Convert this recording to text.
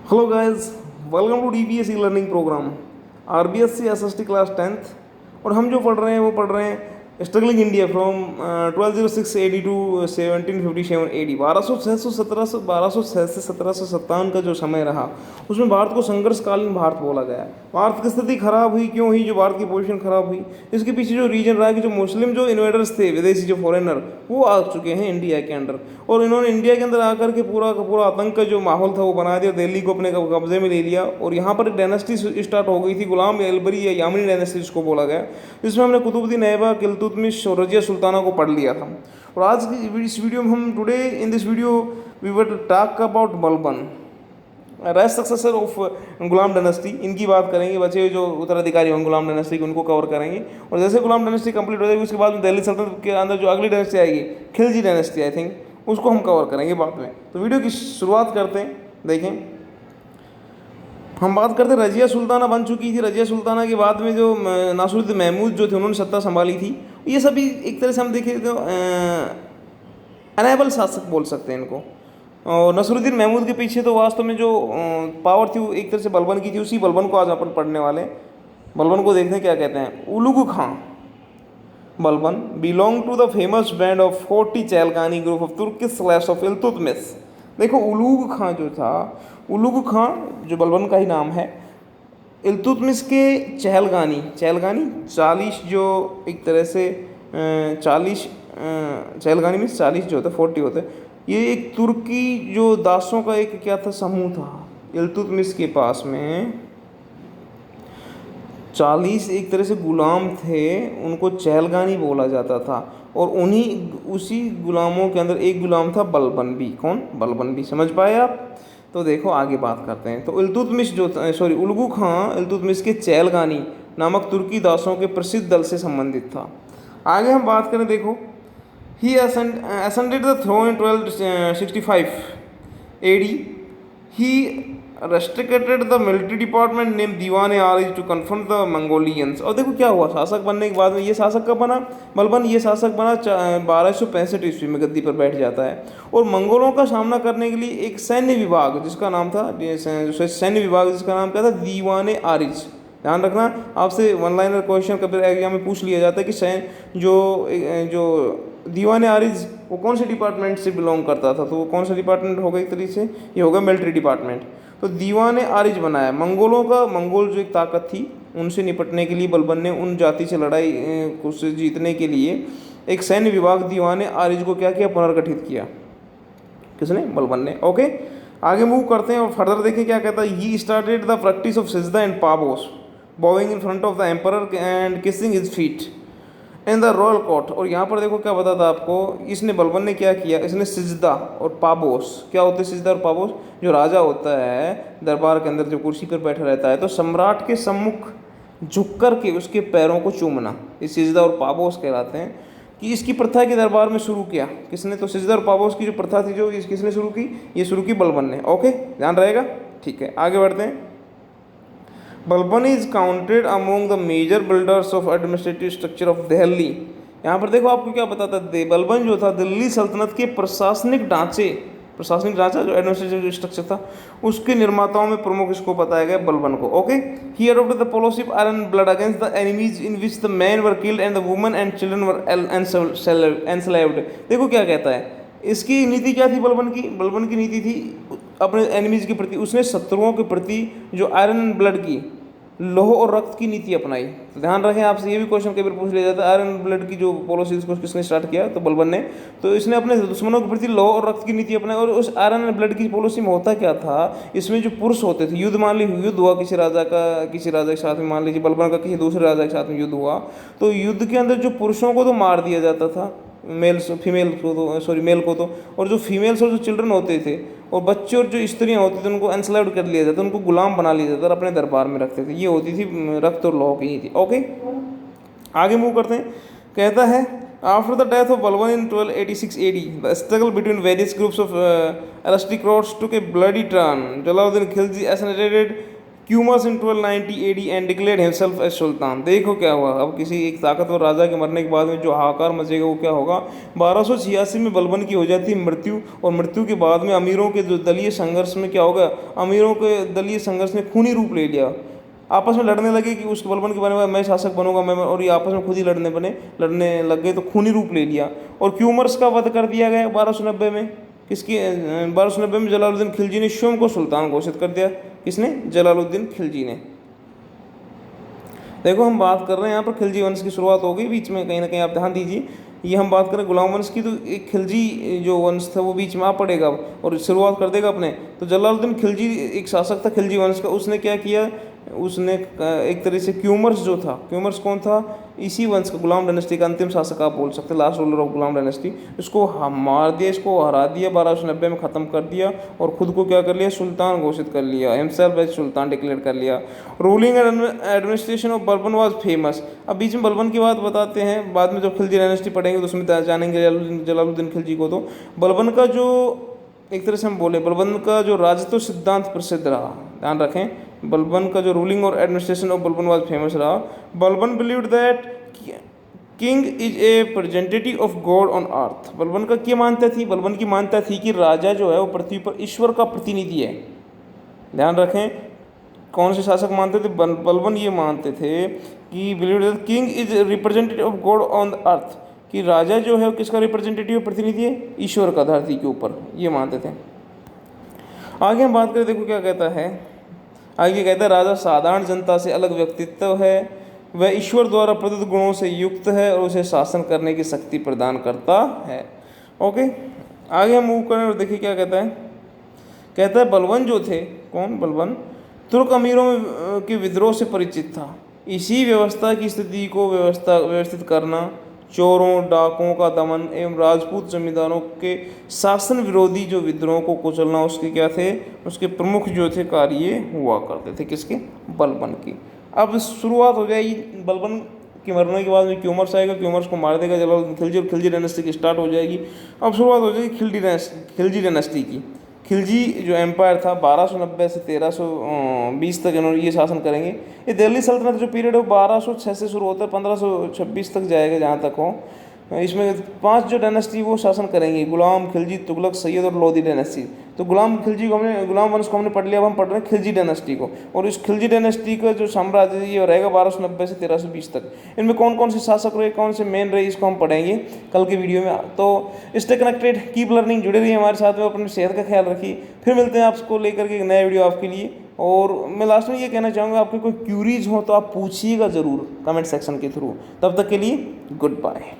Hello guys, welcome to DPSC learning programme RBSC SST class 10th। और हम जो पढ़ रहे हैं वो पढ़ रहे हैं struggling India from 1206 AD to 1757 AD. 1206 से 1757 का जो समय रहा उसमें भारत को संघर्षकालीन भारत बोला गया। भारत की स्थिति खराब हुई, क्यों हुई? जो भारत की पोजीशन खराब हुई, इसके पीछे जो रीजन रहा कि जो मुस्लिम जो इन्वेडर्स थे, विदेशी जो फॉरेनर, वो आ चुके हैं इंडिया के अंदर, और इन्होंने इंडिया के अंदर आकर के पूरा का पूरा आतंक का जो माहौल था वो बना दिया, दिल्ली को अपने कब्जे में ले लिया। और यहाँ पर डायनेस्टी स्टार्ट हो गई थी, गुलाम एलबरी या यामनी डायनेस्टी जिसको बोला गया, जिसमें हमने कुतुबुद्दीन ऐबक, इल्तुतमिश और रजिया सुल्ताना को पढ़ लिया था। और आज की इस वीडियो में हम today in this video we will talk about Balban, right successor of Ghulam dynasty. इनकी बात करेंगे, बचे हुए जो उत्तराधिकारी होंगे गुलाम डायनेस्टी के उनको कवर करेंगे। और जैसे गुलाम डायनेस्टी कंप्लीट हो जाएगी उसके बाद में दिल्ली सल्तनत के अंदर जो अगली डायनेस्टी आएगी, खिलजी डायनेस्टी आई थिंक, उसको हम कवर करेंगे बाद में। तो वीडियो की शुरुआत करते हैं। देखें, हम बात करते हैं रजिया सुल्ताना बन चुकी थी। रजिया सुल्ताना के बाद में जो नासिरुद्दीन महमूद जो थे उन्होंने सत्ता संभाली थी। ये सभी एक तरह से हम देखें तो अनेबल शासक बोल सकते हैं इनको। और नसरुद्दीन महमूद के पीछे तो वास्तव में जो पावर थी वो एक तरह से बलबन की थी। उसी बलबन को आज अपन पढ़ने वाले हैं। बलबन को देखते हैं क्या कहते हैं। Ulugh Khan Balban belong to the famous band of 40 Chahalgani group of Turkish slash of Iltutmish. देखो, उलुग खां जो था, उलुग खां जो बलबन का ही नाम है, इल्तुतमिश के चहलगानी 40 जो एक तरह से 40 चहलगानी में 40 जो होता है 40 होता है। ये एक तुर्की जो दासों का एक क्या था, समूह था। इल्तुतमिश के पास में 40 एक तरह से गुलाम थे, उनको चहलगानी बोला जाता था। और उसी गुलामों के अंदर एक गुलाम था बलबन भी। कौन? बलबन भी। समझ पाए आप? तो देखो आगे बात करते हैं। तो इल्तुतमिश जो उलगू खां इल्तुतमिश के चहलगानी नामक तुर्की दासों के प्रसिद्ध दल से संबंधित था। आगे हम बात करें, देखो, he ascended the throne in 1265 AD. He restricted the military department named Diwan-e-Arij to confront the Mongolians। और देखो क्या हुआ, शासक बनने के बाद में ये शासक कब बना? बलबन ये शासक बना 1265 ईस्वी में गद्दी पर बैठ जाता है। और मंगोलों का सामना करने के लिए एक सैन्य विभाग जिसका नाम था जिसका नाम क्या था? दीवान-ए-आरिज। ध्यान रखना, आपसे वन लाइनर क्वेश्चन कभी एग्जाम में पूछ लिया जाता है कि जो दीवान-ए-आरिज वो कौन से डिपार्टमेंट से बिलोंग करता था। तो वो कौन सा डिपार्टमेंट होगा? एक तरीके से ये होगा मिलिट्री डिपार्टमेंट। तो दीवान-ए-आरिज बनाया। मंगोल जो एक ताकत थी उनसे निपटने के लिए बलबन ने उन जाति से लड़ाई को से जीतने के लिए एक सैन्य विभाग दीवान-ए-आरिज को क्या किया? पुनर्गठित किया। किसने? बलबन ने। ओके, आगे मूव करते हैं और फर्दर देखें क्या कहता है। He started the practice of sijda and paibos, bowing in front of the emperor and kissing his feet in the royal court। और यहाँ पर देखो क्या बताता आपको, इसने बलबन ने क्या किया, इसने सिजदा और पाबोस, क्या होते हैं सिजदा और पाबोस? जो राजा होता है दरबार के अंदर जो कुर्सी पर बैठा रहता है, तो सम्राट के सम्मुख झुक कर के उसके पैरों को चूमना, ये सिजदा और पाबोस कहलाते हैं। कि इसकी प्रथा के दरबार में शुरू किया किसने? तो सिजदा और पाबोस की जो प्रथा थी जो किसने शुरू की? ये शुरू की बलबन ने। ओके, ध्यान रहेगा। ठीक है, आगे बढ़ते हैं। Balban is counted among the major builders of administrative structure of Delhi. यहाँ पर देखो आपको क्या बताता है, बलबन जो था दिल्ली सल्तनत के प्रशासनिक ढांचा जो एडमिनिस्ट्रेटिव स्ट्रक्चर था उसके निर्माताओं में प्रमुख इसको बताया गया बलबन को। Okay, he adopted the policy of iron blood against the enemies in which the man were killed and the women and children were enslaved. देखो क्या कहता है, इसकी नीति क्या थी बलबन की नीति थी अपने एनिमीज के प्रति, उसने शत्रुओं के प्रति जो आयरन एंड ब्लड की, लोह और रक्त की नीति अपनाई। तो ध्यान रखें, आपसे ये भी क्वेश्चन कई बार पूछ लिया जाता है, आयरन ब्लड की जो पॉलिसी इसको किसने स्टार्ट किया? तो बलबन ने। तो इसने अपने दुश्मनों के प्रति लोह और रक्त की नीति अपनाई। और उस आयरन एंड ब्लड की पॉलिसी में होता क्या था, इसमें जो पुरुष होते थे, युद्ध मान लीजिए युद्ध हुआ किसी राजा के साथ में, मान लीजिए बलबन का किसी दूसरे राजा के साथ में युद्ध हुआ, तो युद्ध के अंदर जो पुरुषों को तो मार दिया जाता था, मेल को तो, और जो फीमेल्स और जो चिल्ड्रन होते थे और बच्चे और जो स्त्रियां होती थी उनको एनस्लेव्ड कर लिया जाता, उनको गुलाम बना लिया जाता और अपने दरबार में रखते थे। ये होती थी रक्त और लौह की नीति। ओके, आगे मूव करते हैं। कहता है, after the death of Balban in 1286 AD, the struggle between various groups of aristocrats took a bloody turn. Jalaluddin Khilji assassinated Kayumars in 1290 AD and declared himself as sultan. देखो क्या हुआ, अब किसी एक ताकतवर राजा के मरने के बाद में जो हाहाकार मचेगा वो क्या होगा। 1286 में बलबन की हो जाती है मृत्यु, और मृत्यु के बाद में अमीरों के जो दलीय संघर्ष में क्या होगा, अमीरों के दलीय संघर्ष ने खूनी रूप ले लिया। आपस में लड़ने लगे कि उस बलबन के बारे में मैं शासक बनूंगा मैं, और ये आपस में खुद ही लड़ने लग गए, तो खूनी रूप ले लिया। और क्यूमर्स का वध कर दिया गया 1290 में। किसकी 1290 में जलालुद्दीन खिलजी ने स्वयं को सुल्तान घोषित कर दिया। किसने? जलालुद्दीन खिलजी ने। देखो हम बात कर रहे हैं यहाँ पर खिलजी वंश की शुरुआत हो गई बीच में, कहीं ना कहीं आप ध्यान दीजिए। ये हम बात करें गुलाम वंश की, तो एक खिलजी जो वंश था वो बीच में आ पड़ेगा और शुरुआत कर देगा अपने। तो जलालुद्दीन खिलजी एक शासक था खिलजी वंश का, उसने क्या किया, उसने एक तरह से क्यूमर्स जो था, क्यूमर्स कौन था, इसी वंश का गुलाम डायनेस्टी का अंतिम शासक आप बोल सकते हैं, last ruler of Ghulam dynasty, इसको मार दिया, इसको हरा दिया, 1290 में ख़त्म कर दिया और ख़ुद को क्या कर लिया, सुल्तान घोषित कर लिया, हिमसेल्फ एज सुल्तान डिक्लेयर कर लिया। Ruling and administration of Balban was famous. अब बीच में बलबन की बात बताते हैं, बाद में जब खिलजी डायनेस्टी पढ़ेंगे तो उसमें जानेंगे जलालुद्दीन खिलजी को। तो बलबन का जो एक तरह से हम बोले, बलबन का जो राजत्व सिद्धांत प्रसिद्ध रहा, ध्यान रखें, बलबन का जो रूलिंग और administration of Balban was famous रहा। Balban believed that king is a representative of God on earth. Balban का क्या मान्यता थी, बलबन की मान्यता थी कि राजा जो है वो पृथ्वी पर ईश्वर का प्रतिनिधि है। ध्यान रखें, कौन से शासक मानते थे, बलबन ये मानते थे कि believed that king is representative of God on the earth, कि राजा जो है वो किसका रिप्रेजेंटेटिव प्रतिनिधि है, ईश्वर का धरती के ऊपर, ये मानते थे। आगे हम बात करें, देखो क्या कहता है, आगे कहता है राजा साधारण जनता से अलग व्यक्तित्व है, वह ईश्वर द्वारा प्रदत्त गुणों से युक्त है और उसे शासन करने की शक्ति प्रदान करता है। ओके, आगे हम मूव करें और देखिए क्या कहता है। कहता है बलबन जो थे, कौन, बलबन तुर्क अमीरों के विद्रोह से परिचित था। इसी व्यवस्था की स्थिति को व्यवस्थित करना, चोरों डाकुओं का दमन एवं राजपूत जमींदारों के शासन विरोधी जो विद्रोह को कुचलना, उसके क्या थे, उसके प्रमुख जो थे कार्य हुआ करते थे, किसके, बलबन की। अब शुरुआत हो जाएगी बलबन के मरने के बाद में क्यूमर्स आएगा, क्यूमर्स को मार देगा जलालुद्दीन खिलजी, और खिलजी डायनेस्टी की स्टार्ट हो जाएगी। अब शुरुआत हो जाएगी खिलजी डायनेस्टी की। खिलजी जो एम्पायर था 1290 से 1320 तक इन्होंने ये शासन करेंगे। ये दिल्ली सल्तनत जो पीरियड है वो 1206 से शुरू होता है, 1526 तक जाएगा जहाँ तक हो। इसमें 5 जो डायनेस्टी वो शासन करेंगे, गुलाम, खिलजी, तुगलक, सैयद और लोधी डायनेस्टी। तो गुलाम वंश को हमने पढ़ लिया, अब हम पढ़ रहे हैं खिलजी डायनेस्टी को। और इस खिलजी डायनेस्टी का जो साम्राज्य ये रहेगा 1290 से 1320 तक। इनमें कौन कौन से शासक रहे, कौन से मेन रहे, इसको हम पढ़ेंगे कल के वीडियो में। तो स्टे कनेक्टेड, कीप लर्निंग, जुड़े रहिए हमारे साथ में, अपनी सेहत का ख्याल रखिए। फिर मिलते हैं आपको लेकर के एक नया वीडियो आपके लिए। और मैं लास्ट में ये कहना चाहूँगा, आपके कोई क्यूरीज हो तो आप पूछिएगा ज़रूर कमेंट सेक्शन के थ्रू। तब तक के लिए गुड बाय।